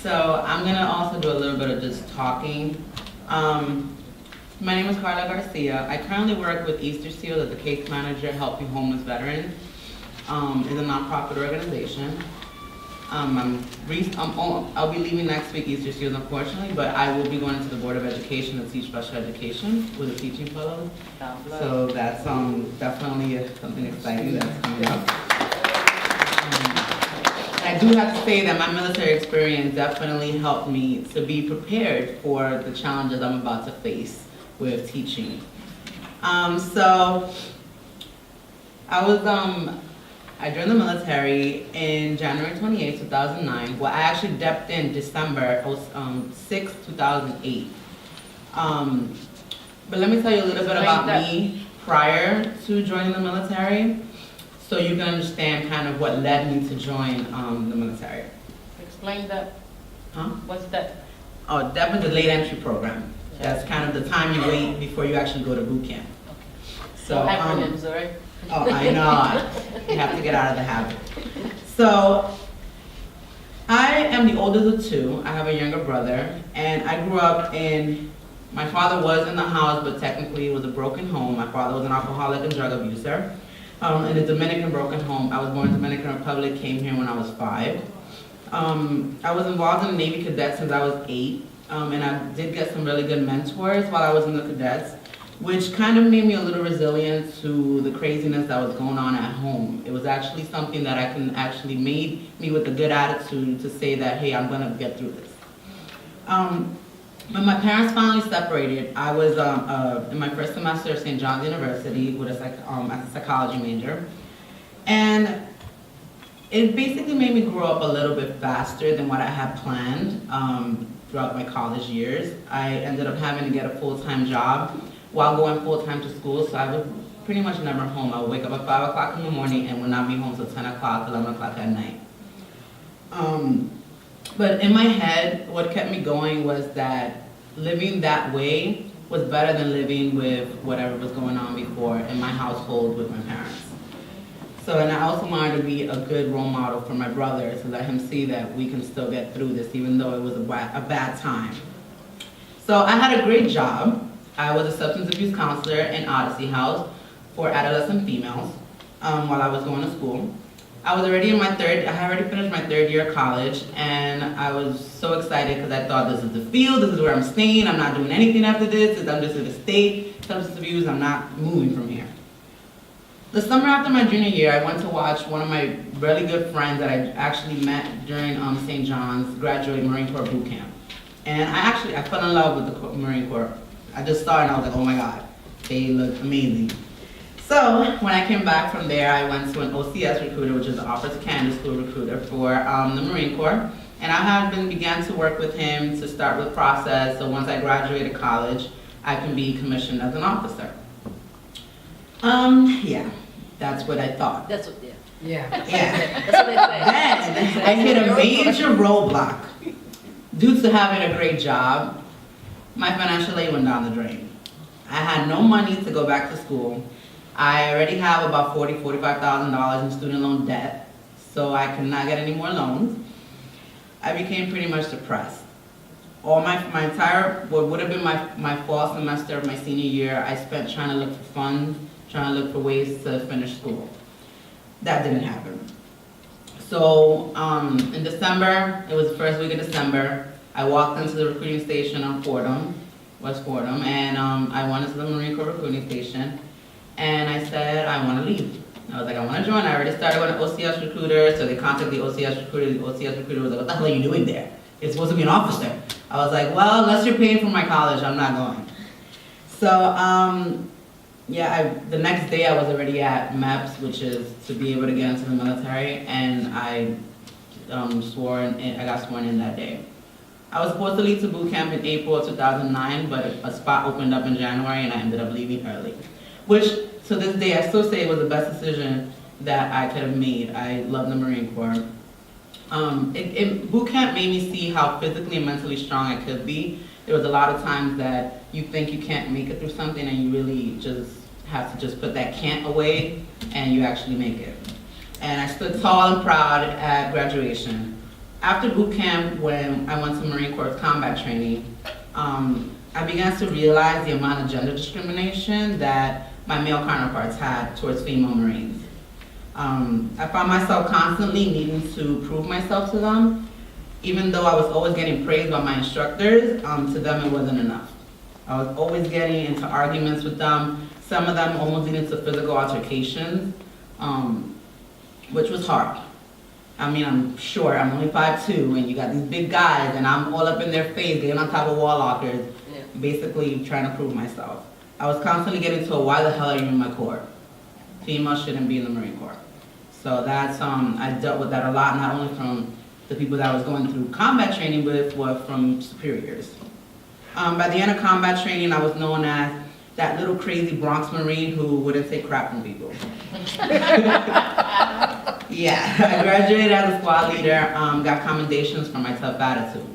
So I'm gonna also do a little bit of just talking. My name is Karla Garcia. I currently work with Easter Seal as a case manager helping homeless veterans. It's a nonprofit organization. I'll be leaving next week, Easter Seals, unfortunately, but I will be going to the Board of Education to teach special education with a teaching fellow. So that's definitely something exciting that's coming up. I do have to say that my military experience definitely helped me to be prepared for the challenges I'm about to face with teaching. So I joined the military in January 28, 2009. Well, I actually depped in December 6, 2008. But let me tell you a little bit about me prior to joining the military, so you can understand kind of what led me to join the military. Explain that. Huh? What's that? Oh, DEP is the late entry program. That's kind of the time you wait before you actually go to boot camp. So, Acronyms, all right? Oh, I know. You have to get out of the habit. So, I am the oldest of two. I have a younger brother, and I grew up my father was in the house, but technically it was a broken home. My father was an alcoholic and drug abuser. In a Dominican broken home. I was born in Dominican Republic, came here when I was 5. I was involved in the Navy Cadets since I was 8, and I did get some really good mentors while I was in the cadets, which kind of made me a little resilient to the craziness that was going on at home. It was actually something that made me with a good attitude to say that, hey, I'm gonna get through this. When my parents finally separated, I was in my first semester at St. John's University with as a psychology major. And it basically made me grow up a little bit faster than what I had planned throughout my college years. I ended up having to get a full-time job while going full-time to school, so I was pretty much never home. I would wake up at 5 o'clock in the morning and would not be home till 10 o'clock, 11 o'clock at night. But in my head, what kept me going was that living that way was better than living with whatever was going on before in my household with my parents. So, and I also wanted to be a good role model for my brother to let him see that we can still get through this even though it was a bad time. So I had a great job. I was a substance abuse counselor in Odyssey House for adolescent females while I was going to school. I had already finished my 3rd year of college, and I was so excited because I thought this is the field, this is where I'm staying, I'm not doing anything after this, I'm just going to stay, substance abuse, I'm not moving from here. The summer after my junior year, I went to watch one of my really good friends that I actually met during St. John's graduate Marine Corps boot camp. And I fell in love with the Marine Corps. I just saw it and I was like, oh my God, they look amazing. So when I came back from there, I went to an OCS recruiter, which is the Officer Candidate School recruiter for the Marine Corps. And I began to work with him to start the process, so once I graduated college, I can be commissioned as an officer. Yeah, that's what I thought. That's what, Yeah. That's what they say. Then I hit a major roadblock. Due to having a great job, my financial aid went down the drain. I had no money to go back to school. I already have about $45,000 in student loan debt, so I could not get any more loans. I became pretty much depressed. All my entire, what would have been my fall semester of my senior year, I spent trying to look for funds, trying to look for ways to finish school. That didn't happen. So in December, it was the first week of December, I walked into the recruiting station on West Fordham, and I went into the Marine Corps recruiting station. And I said, I want to leave. I was like, I want to join. I already started with an OCS recruiter, so they contacted the OCS recruiter. The OCS recruiter was like, what the hell are you doing there? You're supposed to be an officer. I was like, well, unless you're paying for my college, I'm not going. So, the next day I was already at MEPS, which is to be able to get into the military, and I got sworn in that day. I was supposed to leave to boot camp in April of 2009, but a spot opened up in January, and I ended up leaving early. Which, to this day, I still say it was the best decision that I could have made. I love the Marine Corps. Boot camp made me see how physically and mentally strong I could be. There was a lot of times that you think you can't make it through something and you really just have to just put that can't away and you actually make it. And I stood tall and proud at graduation. after boot camp, when I went to Marine Corps combat training, I began to realize the amount of gender discrimination that my male counterparts had towards female Marines. I found myself constantly needing to prove myself to them, even though I was always getting praised by my instructors. To them it wasn't enough. I was always getting into arguments with them. Some of them almost leading to physical altercations, which was hard. I mean, I'm short, I'm only 5'2", and you got these big guys, and I'm all up in their face, getting on top of wall lockers, basically trying to prove myself. I was constantly getting told, why the hell are you in my Corps? Females shouldn't be in the Marine Corps. So that's, I dealt with that a lot, not only from the people that I was going through combat training with, but from superiors. By the end of combat training, I was known as that little crazy Bronx Marine who wouldn't take crap from people. Yeah, I graduated as a squad leader, got commendations for my tough attitude.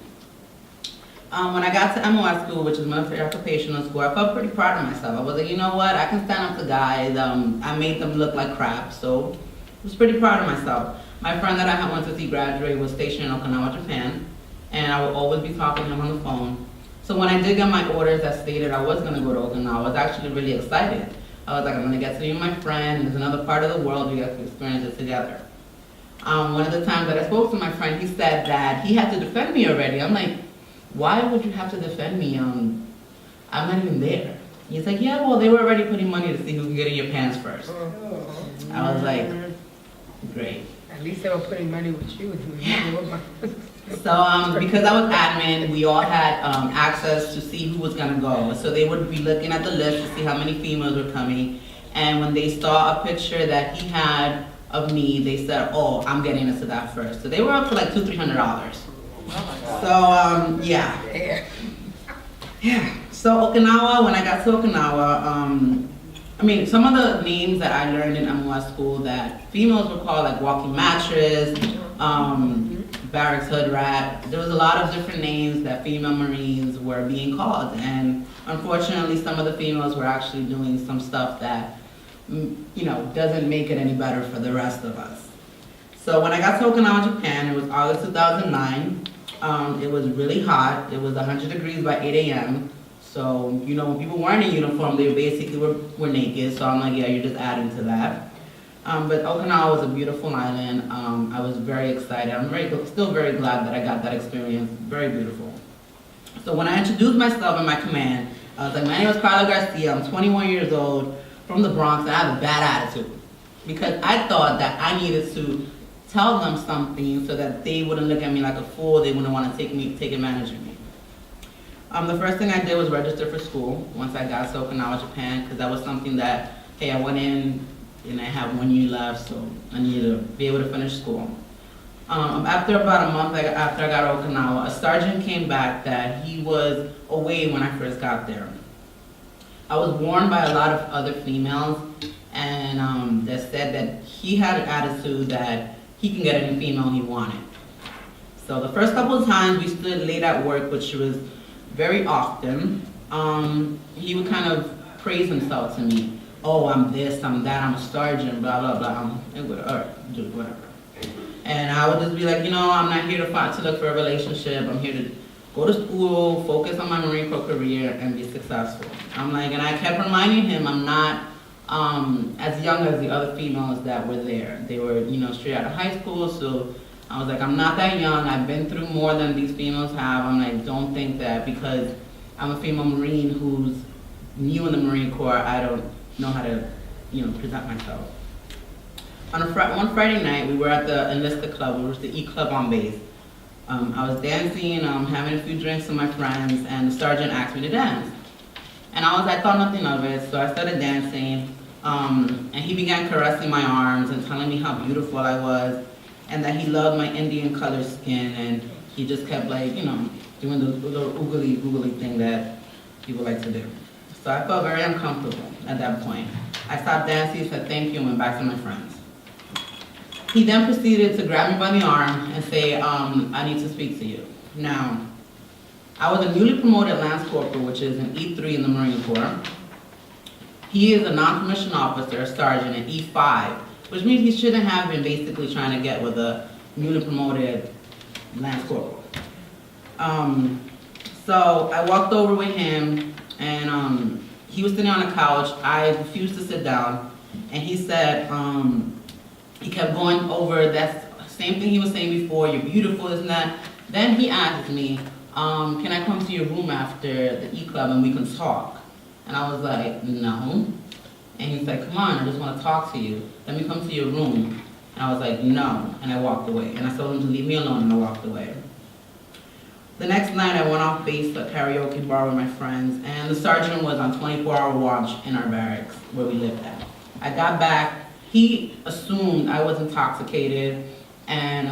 When I got to MOS school, which is military occupational school, I felt pretty proud of myself. I was like, you know what, I can stand up to guys. I made them look like crap, so I was pretty proud of myself. My friend that I went to see graduate was stationed in Okinawa, Japan, and I would always be talking to him on the phone. So when I did get my orders that stated I was going to go to Okinawa, I was actually really excited. I was like, I'm going to get to meet my friend, there's another part of the world, we get to experience it together. One of the times that I spoke to my friend, he said that he had to defend me already. I'm like, why would you have to defend me? I'm not even there. He's like, yeah, well, they were already putting money to see who can get in your pants first. I was like, great. At least they were putting money with you. So because I was admin, we all had access to see who was gonna go. So they would be looking at the list to see how many females were coming. And when they saw a picture that he had of me, they said, oh, I'm getting into that first. So they were up to like $200-300. So yeah. Yeah. So Okinawa, when I got to Okinawa, I mean, some of the names that I learned in MOS school that females were called, like walking mattress, barracks hood rat. There was a lot of different names that female Marines were being called, and unfortunately some of the females were actually doing some stuff that, you know, doesn't make it any better for the rest of us. So when I got to Okinawa, Japan, it was August 2009. It was really hot. It was 100 degrees by 8 a.m. So, you know, when people weren't in uniform, they basically were naked. So I'm like, yeah, you're just adding to that. But Okinawa was a beautiful island. I was very excited. I'm still very glad that I got that experience. Very beautiful. So when I introduced myself in my command, I was like, my name is Karla Garcia. I'm 21 years old, from the Bronx, and I have a bad attitude. Because I thought that I needed to tell them something so that they wouldn't look at me like a fool. They wouldn't want to take advantage of me. The first thing I did was register for school once I got to Okinawa, Japan, because that was something that, hey, I went in and I have 1 year left, so I needed to be able to finish school. After about a month after I got to Okinawa, a sergeant came back that he was away when I first got there. I was warned by a lot of other females, and that said that he had an attitude that he can get any female he wanted. So the first couple of times we stood late at work, which was very often, he would kind of praise himself to me. Oh, I'm this, I'm that, I'm a sergeant, blah, blah, blah. All right, dude, whatever. And I would just be like, you know, I'm not here to look for a relationship. I'm here to go to school, focus on my Marine Corps career, and be successful. I'm like, and I kept reminding him I'm not as young as the other females that were there. They were, you know, straight out of high school, so I was like, I'm not that young. I've been through more than these females have. I'm like, don't think that because I'm a female Marine who's new in the Marine Corps, I don't know how to, you know, present myself. On one Friday night, we were at the Enlisted Club, which was the E-Club on base. I was dancing, having a few drinks with my friends, and the sergeant asked me to dance. And I thought nothing of it, so I started dancing, and he began caressing my arms and telling me how beautiful I was, and that he loved my Indian colored skin, and he just kept, like, you know, doing the little oogly thing that people like to do. So I felt very uncomfortable at that point. I stopped dancing, said thank you, and went back to my friends. He then proceeded to grab me by the arm and say, I need to speak to you. Now, I was a newly promoted Lance Corporal, which is an E3 in the Marine Corps. He is a non-commissioned officer, a sergeant, an E5, which means he shouldn't have been basically trying to get with a newly promoted Lance Corporal. So I walked over with him, and he was sitting on a couch. I refused to sit down, and he said, he kept going over that same thing he was saying before, you're beautiful, this and that. Then he asked me, can I come to your room after the E-Club and we can talk? And I was like, no. And he's like, come on, I just want to talk to you. Let me come to your room. And I was like, no. And I walked away. And I told him to leave me alone, and I walked away. The next night, I went off base to a karaoke bar with my friends, and the sergeant was on 24-hour watch in our barracks where we lived at. I got back. He assumed I was intoxicated, and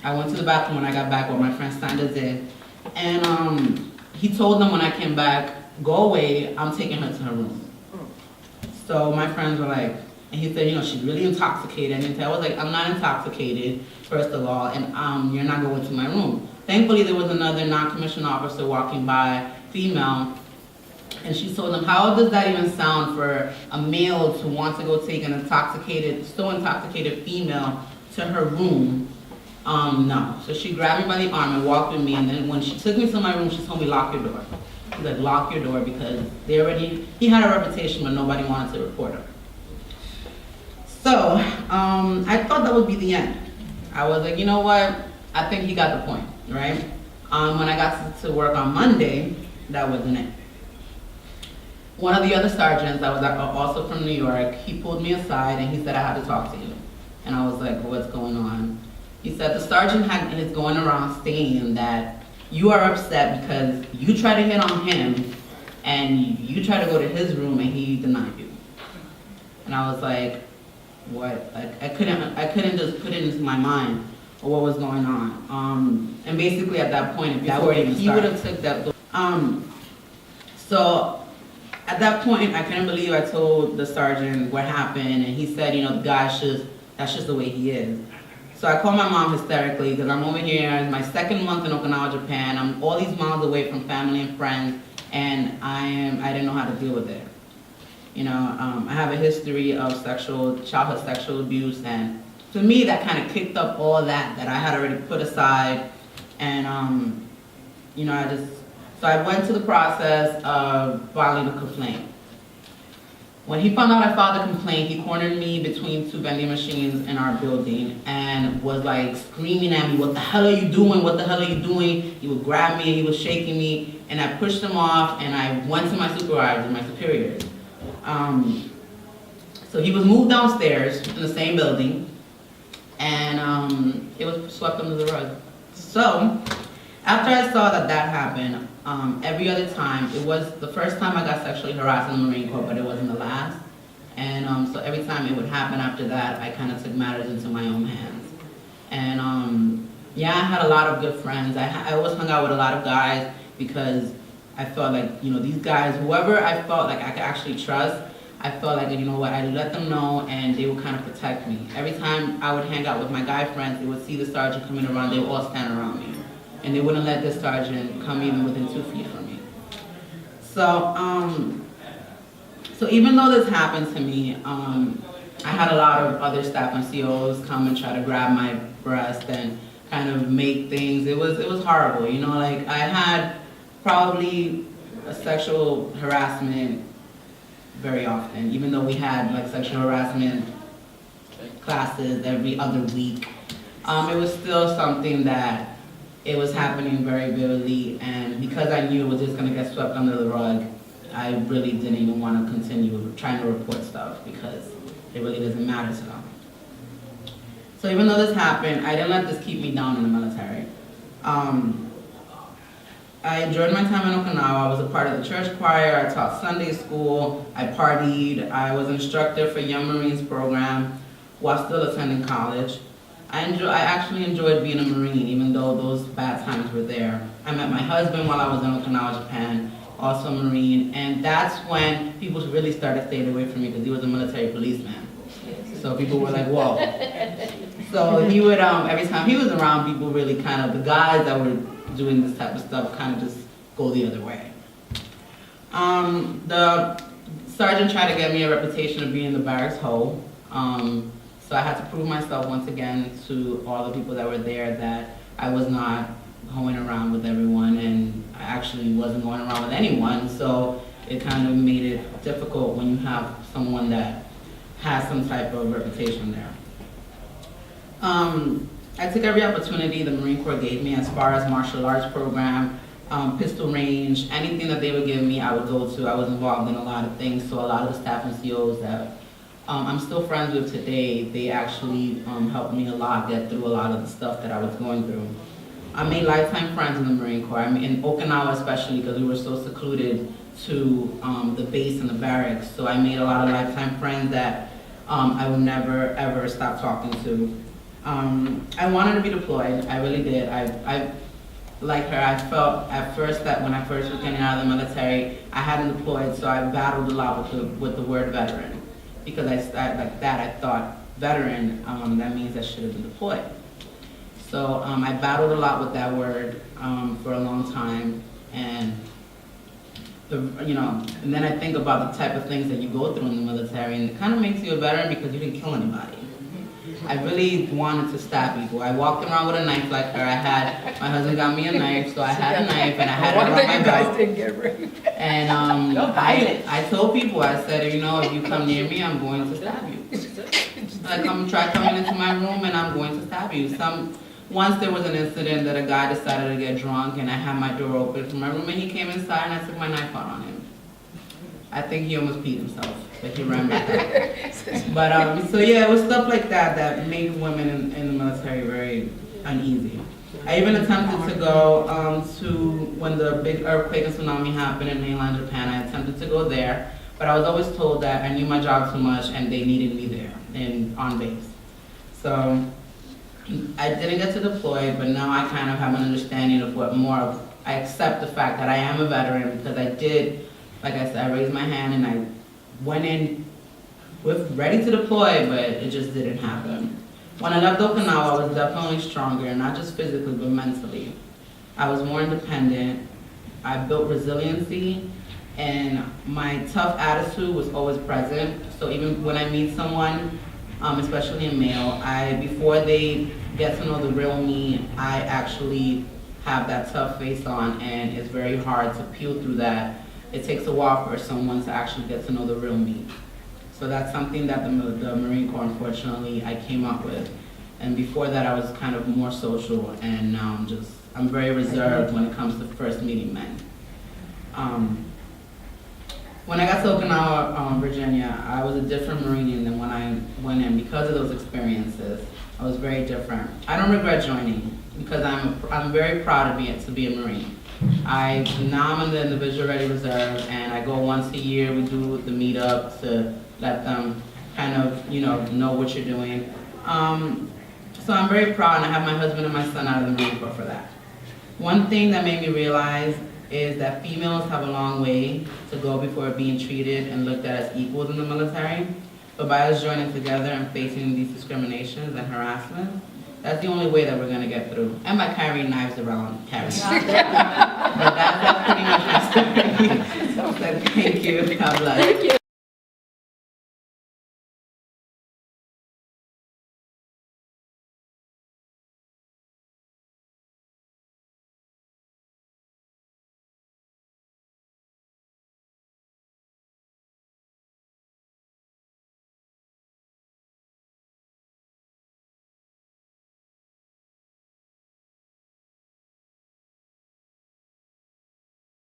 I went to the bathroom when I got back where my friend Sanders did. And he told them when I came back, go away, I'm taking her to her room. So my friends were like, and he said, you know, she's really intoxicated. And I was like, I'm not intoxicated, first of all, and you're not going to my room. Thankfully, there was another non-commissioned officer walking by, female, and she told him, how does that even sound for a male to want to go take an intoxicated, so intoxicated female to her room? No. So she grabbed me by the arm and walked with me, and then when she took me to my room, she told me, lock your door. She's like, lock your door, because he had a reputation, but nobody wanted to report her. So, I thought that would be the end. I was like, you know what? I think he got the point, right? When I got to work on Monday, that wasn't it. One of the other sergeants that was also from New York, he pulled me aside and he said, I had to talk to you. And I was like, well, what's going on? He said, the sergeant is going around saying that you are upset because you try to hit on him and you try to go to his room and he denied you. And I was like, what? I couldn't just put it into my mind what was going on. And basically at that point, before he would have took that. So at that point, I couldn't believe I told the sergeant what happened, and he said, you know, the guy's that's just the way he is. So I called my mom hysterically because I'm over here, it's my second month in Okinawa, Japan. I'm all these miles away from family and friends, and I didn't know how to deal with it. You know, I have a history of childhood sexual abuse, and to me, that kind of kicked up all that I had already put aside. And, you know, so I went to the process of filing a complaint. When he found out I filed a complaint, he cornered me between two vending machines in our building and was like screaming at me, what the hell are you doing? What the hell are you doing? He would grab me and he was shaking me, and I pushed him off and I went to my supervisor, my superiors. So he was moved downstairs in the same building, and it was swept under the rug. So after I saw that happened, every other time, it was the first time I got sexually harassed in the Marine Corps, but it wasn't the last. And so every time it would happen after that, I kind of took matters into my own hands. And yeah, I had a lot of good friends. I always hung out with a lot of guys because I felt like, you know, these guys, whoever I felt like I could actually trust, I felt like, you know what, I'd let them know and they would kind of protect me. Every time I would hang out with my guy friends, they would see the sergeant coming around, they would all stand around me. And they wouldn't let this sergeant come even within 2 feet from me. So, so even though this happened to me, I had a lot of other staff and COs come and try to grab my breast and kind of make things. It was horrible, you know. Like I had probably a sexual harassment very often, even though we had like sexual harassment classes every other week. It was still something that it was happening very vividly, and because I knew it was just going to get swept under the rug, I really didn't even want to continue trying to report stuff because it really doesn't matter to them. So even though this happened, I didn't let this keep me down in the military. I enjoyed my time in Okinawa. I was a part of the church choir, I taught Sunday school, I partied, I was an instructor for Young Marines program while still attending college. I actually enjoyed being a Marine, even though those bad times were there. I met my husband while I was in Okinawa, Japan, also a Marine, and that's when people really started staying away from me because he was a military policeman. So people were like, whoa. So he would, every time he was around, people really kind of, the guys that were doing this type of stuff kind of just go the other way. The sergeant tried to get me a reputation of being the barracks hoe. So I had to prove myself once again to all the people that were there that I was not going around with everyone, and I actually wasn't going around with anyone, so it kind of made it difficult when you have someone that has some type of reputation there. I took every opportunity the Marine Corps gave me as far as martial arts program, pistol range, anything that they would give me, I would go to. I was involved in a lot of things, so a lot of the staff and COs that I'm still friends with today, they actually helped me a lot get through a lot of the stuff that I was going through. I made lifetime friends in the Marine Corps. I mean, in Okinawa especially, because we were so secluded to the base and the barracks. So I made a lot of lifetime friends that I would never ever stop talking to. I wanted to be deployed. I really did. I like her. I felt at first that when I first was getting out of the military, I hadn't deployed, so I battled a lot with the word veteran, because I thought veteran, that means I should have been deployed. So I battled a lot with that word for a long time, and and then I think about the type of things that you go through in the military, and it kind of makes you a veteran because you didn't kill anybody. I really wanted to stab people. I walked around with a knife like her. My husband got me a knife, so I had a knife and I had it around my belt. Didn't get raped. And I told people, I said, if you come near me, I'm going to stab you. Like, try coming into my room and I'm going to stab you. Once there was an incident that a guy decided to get drunk and I had my door open from my room and he came inside and I took my knife out on him. I think he almost peed himself, but he ran back out. But, so yeah, it was stuff like that that made women in the military very uneasy. I even attempted to go to, when the big earthquake and tsunami happened in mainland Japan, I attempted to go there, but I was always told that I knew my job too much and they needed me there on base. So I didn't get to deploy, but now I kind of have an understanding of I accept the fact that I am a veteran, because I did, like I said, I raised my hand and I went in ready to deploy, but it just didn't happen. When I left Okinawa, I was definitely stronger, not just physically, but mentally. I was more independent. I built resiliency, and my tough attitude was always present. So even when I meet someone, especially a male, before they get to know the real me, I actually have that tough face on, and it's very hard to peel through that. It takes a while for someone to actually get to know the real me. So that's something that the Marine Corps, unfortunately, I came up with. And before that, I was kind of more social, and now I'm very reserved when it comes to first meeting men. When I got to Okinawa, Virginia, I was a different Marine than when I went in because of those experiences. I was very different. I don't regret joining, because I'm very proud to be a Marine. Now I'm in the Individual Ready Reserve, and I go once a year. We do the meetup to let them kind of, know what you're doing. So I'm very proud, and I have my husband and my son out of the Marine Corps for that. One thing that made me realize is that females have a long way to go before being treated and looked at as equals in the military. But by us joining together and facing these discriminations and harassment, that's the only way that we're going to get through. And by carrying knives around, But that's pretty much my story. So thank you. God bless. Thank you.